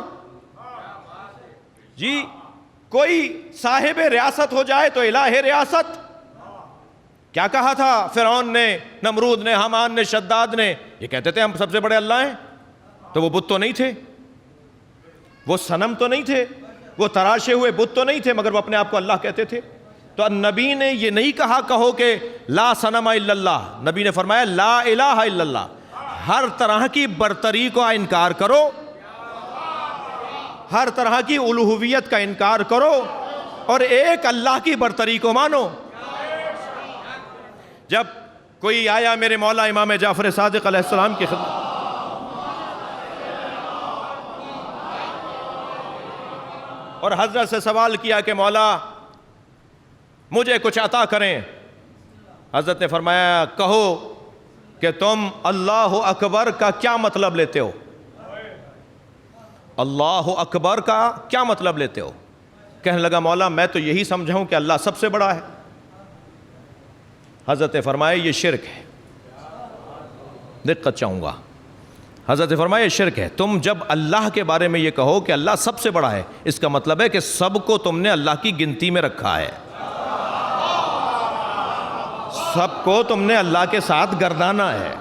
جی کوئی صاحب ریاست ہو جائے تو الہ ریاست. کیا کہا تھا فرعون نے، نمرود نے، حامان نے، شداد نے؟ یہ کہتے تھے ہم سب سے بڑے اللہ ہیں. تو وہ بت تو نہیں تھے، وہ صنم تو نہیں تھے، وہ تراشے ہوئے بت تو نہیں تھے، مگر وہ اپنے آپ کو اللہ کہتے تھے. تو نبی نے یہ نہیں کہا کہو کہ لا صنم الا اللہ. نبی نے فرمایا لا الہ الا اللہ. ہر طرح کی برتری کو انکار کرو، ہر طرح کی الوہیت کا انکار کرو اور ایک اللہ کی برتری کو مانو. جب کوئی آیا میرے مولا امام جعفر صادق علیہ السلام کی خدمت، اور حضرت سے سوال کیا کہ مولا مجھے کچھ عطا کریں، حضرت نے فرمایا کہو کہ تم اللہ اکبر کا کیا مطلب لیتے ہو؟ اللہ اکبر کا کیا مطلب لیتے ہو؟ کہنے لگا مولا میں تو یہی سمجھا ہوں کہ اللہ سب سے بڑا ہے. حضرت نے فرمایا یہ شرک ہے. دقت چاہوں گا. حضرت نے فرمایا یہ شرک ہے. تم جب اللہ کے بارے میں یہ کہو کہ اللہ سب سے بڑا ہے، اس کا مطلب ہے کہ سب کو تم نے اللہ کی گنتی میں رکھا ہے، سب کو تم نے اللہ کے ساتھ گردانا ہے،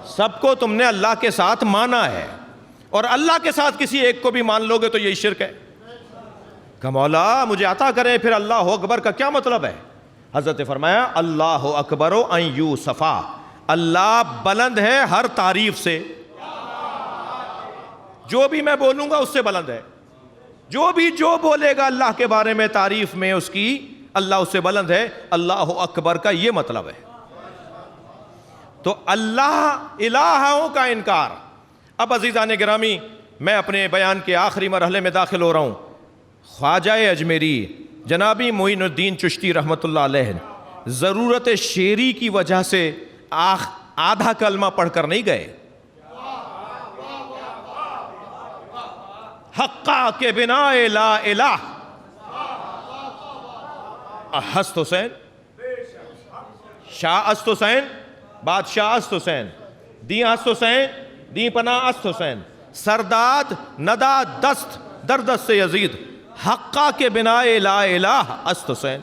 سب کو تم نے اللہ کے ساتھ مانا ہے، اور اللہ کے ساتھ کسی ایک کو بھی مان لو گے تو یہی شرک ہے. کہ مولا مجھے عطا کریں پھر اللہ اکبر کا کیا مطلب ہے؟ حضرت نے فرمایا اللہ اکبر ان یوصفا، اللہ بلند ہے ہر تعریف سے. جو بھی میں بولوں گا اس سے بلند ہے. جو بولے گا اللہ کے بارے میں تعریف میں اس کی، اللہ اس سے بلند ہے. اللہ اکبر کا یہ مطلب ہے. تو اللہ الہوں کا انکار. اب عزیزان گرامی میں اپنے بیان کے آخری مرحلے میں داخل ہو رہا ہوں. خواجہ اجمیری جنابی معین الدین چشتی رحمۃ اللہ علیہ ضرورت شعری کی وجہ سے آدھا کلمہ پڑھ کر نہیں گئے. حقا کے بنا لا الہ. ہست حسین، شاہ است حسین، بادشاہ است حسین، دی است حسین، دی پناہ است حسین، سرداد ندا دست در دست یزید، حقا کے بنا لا الہ است حسین.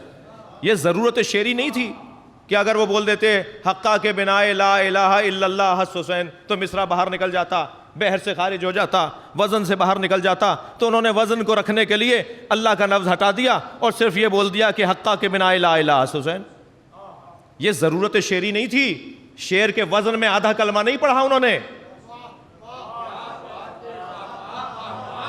یہ ضرورت شعری نہیں تھی کہ اگر وہ بول دیتے حقا کے بنا لا الہ الا اللہ است حسین تو مصرع باہر نکل جاتا. بحر سے خارج ہو جاتا، وزن سے باہر نکل جاتا، تو انہوں نے وزن کو رکھنے کے لیے اللہ کا لفظ ہٹا دیا اور صرف یہ بول دیا کہ حقہ کے بنا لا الہ حسین۔ یہ ضرورت شعری نہیں تھی، شعر کے وزن میں آدھا کلمہ نہیں پڑھا انہوں نے،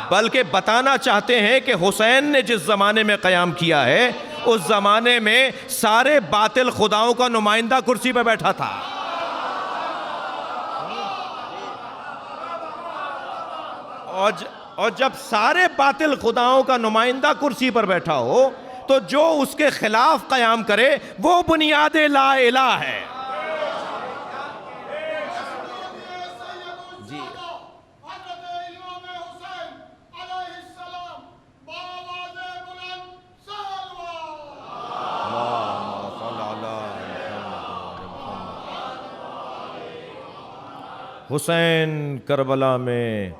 بلکہ بتانا چاہتے ہیں کہ حسین نے جس زمانے میں قیام کیا ہے اس زمانے میں سارے باطل خداؤں کا نمائندہ کرسی پہ بیٹھا تھا۔ اور جب سارے باطل خداؤں کا نمائندہ کرسی پر بیٹھا ہو تو جو اس کے خلاف قیام کرے وہ بنیاد لا الہ ہے۔ حسین کربلا میں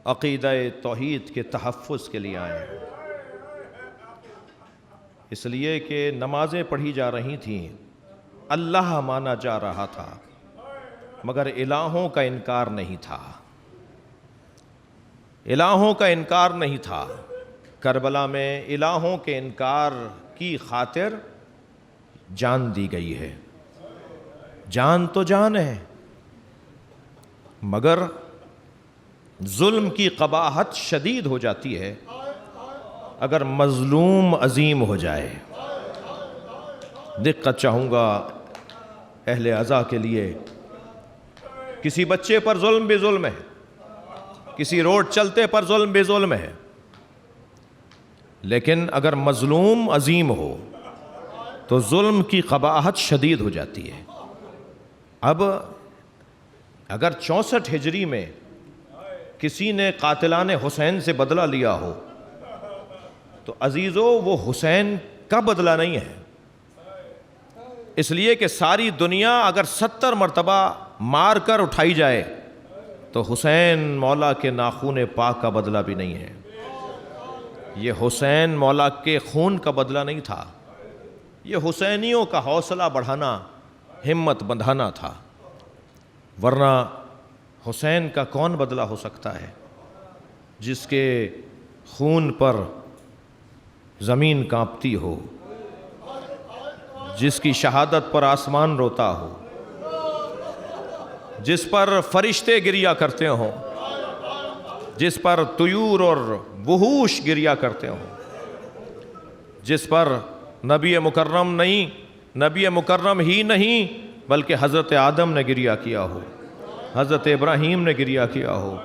عقیدہ توحید کے تحفظ کے لیے آئے ہیں، اس لیے کہ نمازیں پڑھی جا رہی تھیں، اللہ مانا جا رہا تھا، مگر الہوں کا انکار نہیں تھا، الہوں کا انکار نہیں تھا۔ کربلا میں الہوں کے انکار کی خاطر جان دی گئی ہے۔ جان تو جان ہے، مگر ظلم کی قباحت شدید ہو جاتی ہے اگر مظلوم عظیم ہو جائے۔ دقت چاہوں گا اہل عزا کے لیے، کسی بچے پر ظلم بھی ظلم ہے، کسی روڈ چلتے پر ظلم بھی ظلم ہے، لیکن اگر مظلوم عظیم ہو تو ظلم کی قباحت شدید ہو جاتی ہے۔ اب اگر 64 ہجری میں کسی نے قاتلان حسین سے بدلہ لیا ہو تو عزیزو وہ حسین کا بدلہ نہیں ہے، اس لیے کہ ساری دنیا اگر 70 مرتبہ مار کر اٹھائی جائے تو حسین مولا کے ناخون پاک کا بدلہ بھی نہیں ہے۔ یہ حسین مولا کے خون کا بدلہ نہیں تھا، یہ حسینیوں کا حوصلہ بڑھانا، ہمت بندھانا تھا، ورنہ حسین کا کون بدلہ ہو سکتا ہے جس کے خون پر زمین کانپتی ہو، جس کی شہادت پر آسمان روتا ہو، جس پر فرشتے گریا کرتے ہوں، جس پر طیور اور وحوش گریا کرتے ہوں، جس پر نبی مکرم نہیں، نبی مکرم ہی نہیں بلکہ حضرت آدم نے گریا کیا ہو، حضرت ابراہیم نے گریا کیا ہو،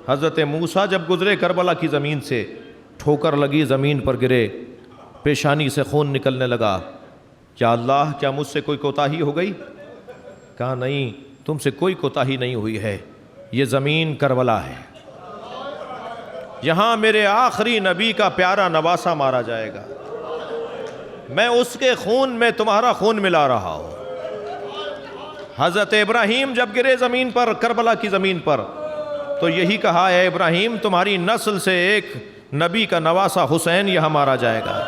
حضرت موسیٰ جب گزرے کربلا کی زمین سے، ٹھوکر لگی، زمین پر گرے، پیشانی سے خون نکلنے لگا، کیا اللہ، کیا مجھ سے کوئی کوتاہی ہو گئی؟ کہا نہیں، تم سے کوئی کوتاہی نہیں ہوئی ہے، یہ زمین کربلا ہے، یہاں میرے آخری نبی کا پیارا نواسہ مارا جائے گا، میں اس کے خون میں تمہارا خون ملا رہا ہوں۔ حضرت ابراہیم جب گرے زمین پر، کربلا کی زمین پر، تو یہی کہا، اے ابراہیم تمہاری نسل سے ایک نبی کا نواسہ حسین یہاں مارا جائے گا،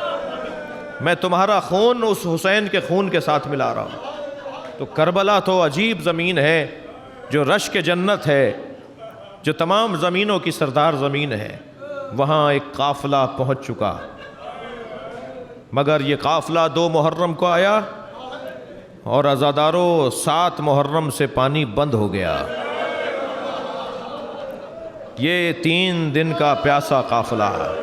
میں تمہارا خون اس حسین کے خون کے ساتھ ملا رہا ہوں۔ تو کربلا تو عجیب زمین ہے، جو رشک جنت ہے، جو تمام زمینوں کی سردار زمین ہے، وہاں ایک قافلہ پہنچ چکا، مگر یہ قافلہ 2 محرم کو آیا اور عزادارو 7 محرم سے پانی بند ہو گیا۔ یہ 3 دن کا پیاسا قافلہ ہے۔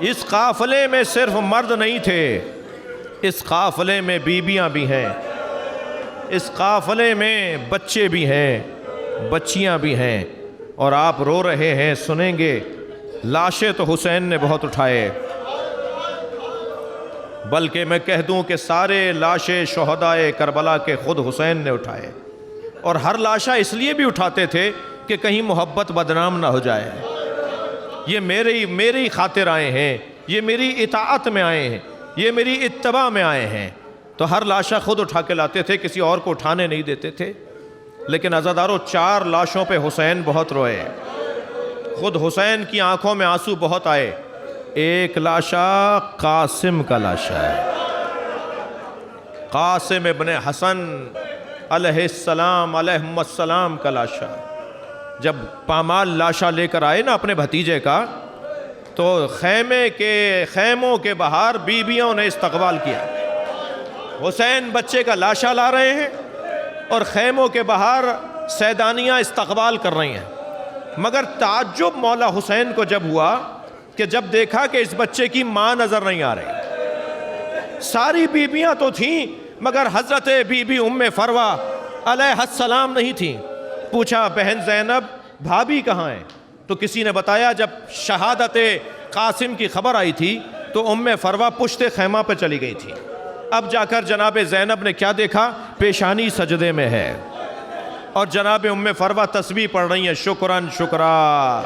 اس قافلے میں صرف مرد نہیں تھے، اس قافلے میں بیویاں بھی ہیں، اس قافلے میں بچے بھی ہیں، بچیاں بھی ہیں، اور آپ رو رہے ہیں، سنیں گے، لاشیں تو حسین نے بہت اٹھائے، بلکہ میں کہہ دوں کہ سارے لاشیں شہدائے کربلا کے خود حسین نے اٹھائے، اور ہر لاشا اس لیے بھی اٹھاتے تھے کہ کہیں محبت بدنام نہ ہو جائے، یہ میری خاطر آئے ہیں، یہ میری اطاعت میں آئے ہیں، یہ میری اتباع میں آئے ہیں، تو ہر لاشا خود اٹھا کے لاتے تھے، کسی اور کو اٹھانے نہیں دیتے تھے۔ لیکن عزادارو 4 لاشوں پہ حسین بہت روئے، خود حسین کی آنکھوں میں آنسو بہت آئے۔ ایک لاشا قاسم کا لاشا ہے، قاسم ابن حسن علیہ السلام علیہم السلام کا لاشا، جب پامال لاشا لے کر آئے نا اپنے بھتیجے کا، تو خیموں کے باہر بیویوں نے استقبال کیا۔ حسین بچے کا لاشا لا رہے ہیں اور خیموں کے باہر سیدانیاں استقبال کر رہی ہیں، مگر تعجب مولا حسین کو جب ہوا کہ جب دیکھا کہ اس بچے کی ماں نظر نہیں آ رہی۔ ساری بیویاں تو تھیں مگر حضرت بی بی ام فروہ علیہ السلام نہیں تھیں۔ پوچھا بہن زینب بھابھی کہاں ہیں؟ تو کسی نے بتایا جب شہادت قاسم کی خبر آئی تھی تو ام فروہ پشت خیمہ پہ چلی گئی تھی۔ اب جا کر جناب زینب نے کیا دیکھا؟ پیشانی سجدے میں ہے اور جناب ام فروہ تسبیح پڑھ رہی ہیں، شکراً شکرا،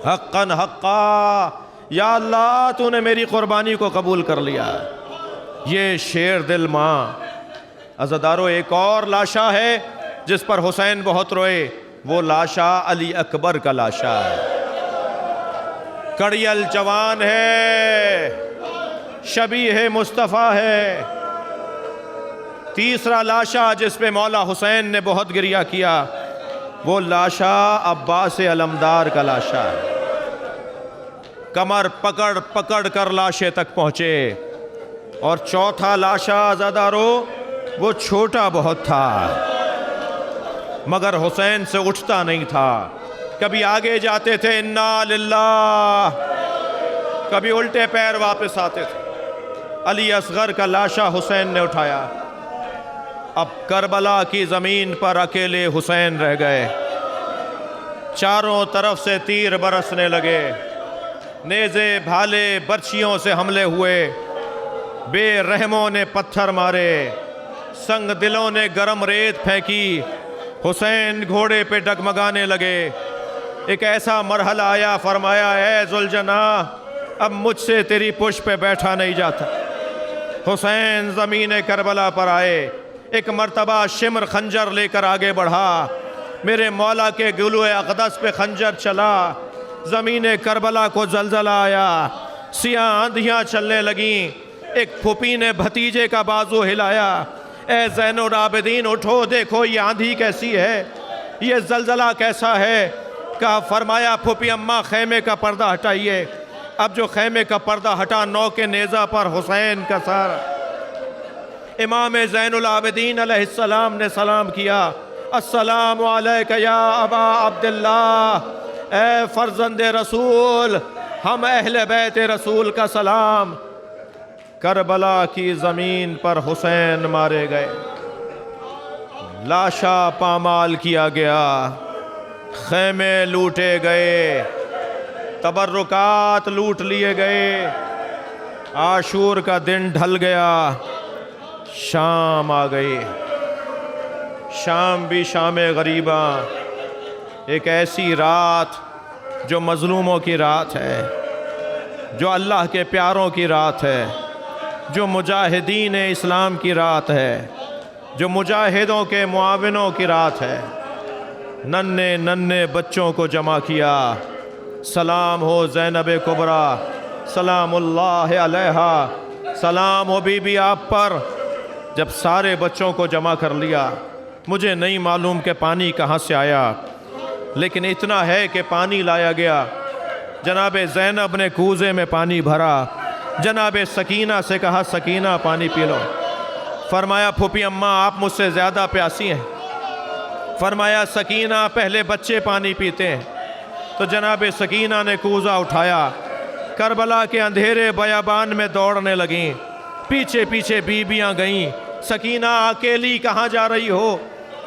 حقاً حقا، یا اللہ تو نے میری قربانی کو قبول کر لیا۔ یہ شیر دل ماں۔ عزادارو، ایک اور لاشا ہے جس پر حسین بہت روئے، وہ لاشا علی اکبر کا لاشا ہے۔ کڑیل جوان ہے، شبیہ مصطفیٰ ہے۔ تیسرا لاشا جس پہ مولا حسین نے بہت گریہ کیا، وہ لاشا عباس علمدار کا لاشا ہے۔ کمر پکڑ پکڑ کر لاشے تک پہنچے۔ اور چوتھا لاشا عزادارو، وہ چھوٹا بہت تھا مگر حسین سے اٹھتا نہیں تھا۔ کبھی آگے جاتے تھے انا للہ، کبھی الٹے پیر واپس آتے تھے۔ علی اصغر کا لاشا حسین نے اٹھایا۔ اب کربلا کی زمین پر اکیلے حسین رہ گئے۔ چاروں طرف سے تیر برسنے لگے، نیزے بھالے برچھیوں سے حملے ہوئے، بے رحموں نے پتھر مارے، سنگ دلوں نے گرم ریت پھینکی۔ حسین گھوڑے پہ ڈگمگانے لگے۔ ایک ایسا مرحلہ آیا، فرمایا اے ذوالجناح اب مجھ سے تیری پشت پہ بیٹھا نہیں جاتا۔ حسین زمین کربلا پر آئے، ایک مرتبہ شمر خنجر لے کر آگے بڑھا، میرے مولا کے گلوئے اقدس پہ خنجر چلا، زمین کربلا کو زلزلہ آیا، سیاہ آندھیاں چلنے لگیں۔ ایک پھوپھی نے بھتیجے کا بازو ہلایا، اے زین العابدین اٹھو، دیکھو یہ آندھی کیسی ہے، یہ زلزلہ کیسا ہے۔ کہا، فرمایا پھوپھی اماں خیمے کا پردہ ہٹائیے۔ اب جو خیمے کا پردہ ہٹا، نو کے نیزہ پر حسین کا سر۔ امام زین العابدین علیہ السلام نے سلام کیا، السلام علیک یا ابا عبداللہ، اے فرزند رسول، ہم اہل بیت رسول کا سلام۔ کربلا کی زمین پر حسین مارے گئے، لاشا پامال کیا گیا، خیمے لوٹے گئے، تبرکات لوٹ لیے گئے۔ عاشور کا دن ڈھل گیا، شام آ گئی۔ شام بھی شام غریباں، ایک ایسی رات جو مظلوموں کی رات ہے، جو اللہ کے پیاروں کی رات ہے، جو مجاہدین اسلام کی رات ہے، جو مجاہدوں کے معاونوں کی رات ہے۔ ننھے ننھے بچوں کو جمع کیا، سلام ہو زینب کبریٰ سلام اللہ علیہا، سلام ہو بی بی آپ پر۔ جب سارے بچوں کو جمع کر لیا، مجھے نہیں معلوم کہ پانی کہاں سے آیا، لیکن اتنا ہے کہ پانی لایا گیا۔ جناب زینب نے کوزے میں پانی بھرا، جناب سکینہ سے کہا سکینہ پانی پی لو۔ فرمایا پھوپھی اماں آپ مجھ سے زیادہ پیاسی ہیں۔ فرمایا سکینہ پہلے بچے پانی پیتے ہیں۔ تو جناب سکینہ نے کوزہ اٹھایا، کربلا کے اندھیرے بیابان میں دوڑنے لگیں، پیچھے پیچھے بیویاں گئیں۔ سکینہ اکیلی کہاں جا رہی ہو؟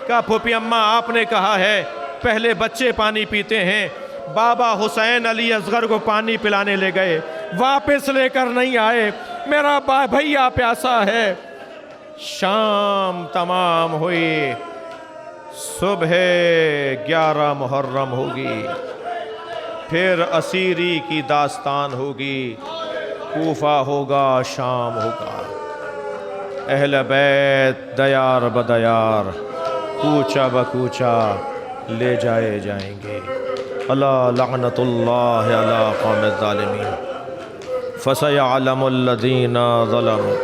کہا پھوپھی اماں آپ نے کہا ہے پہلے بچے پانی پیتے ہیں۔ بابا حسین علی اصغر کو پانی پلانے لے گئے، واپس لے کر نہیں آئے، میرا بھیا پیاسا ہے۔ شام تمام ہوئی، صبح 11 محرم ہوگی، پھر اسیری کی داستان ہوگی، کوفہ ہوگا، شام ہوگا، اہل بیت دیار بدیار، کوچہ بکوچہ لے جائے جائیں گے۔ اللہ لعنت اللہ علی قوم الظالمین، فسیعلم الذین ظلموا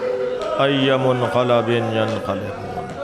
أي منقلب ينقلبون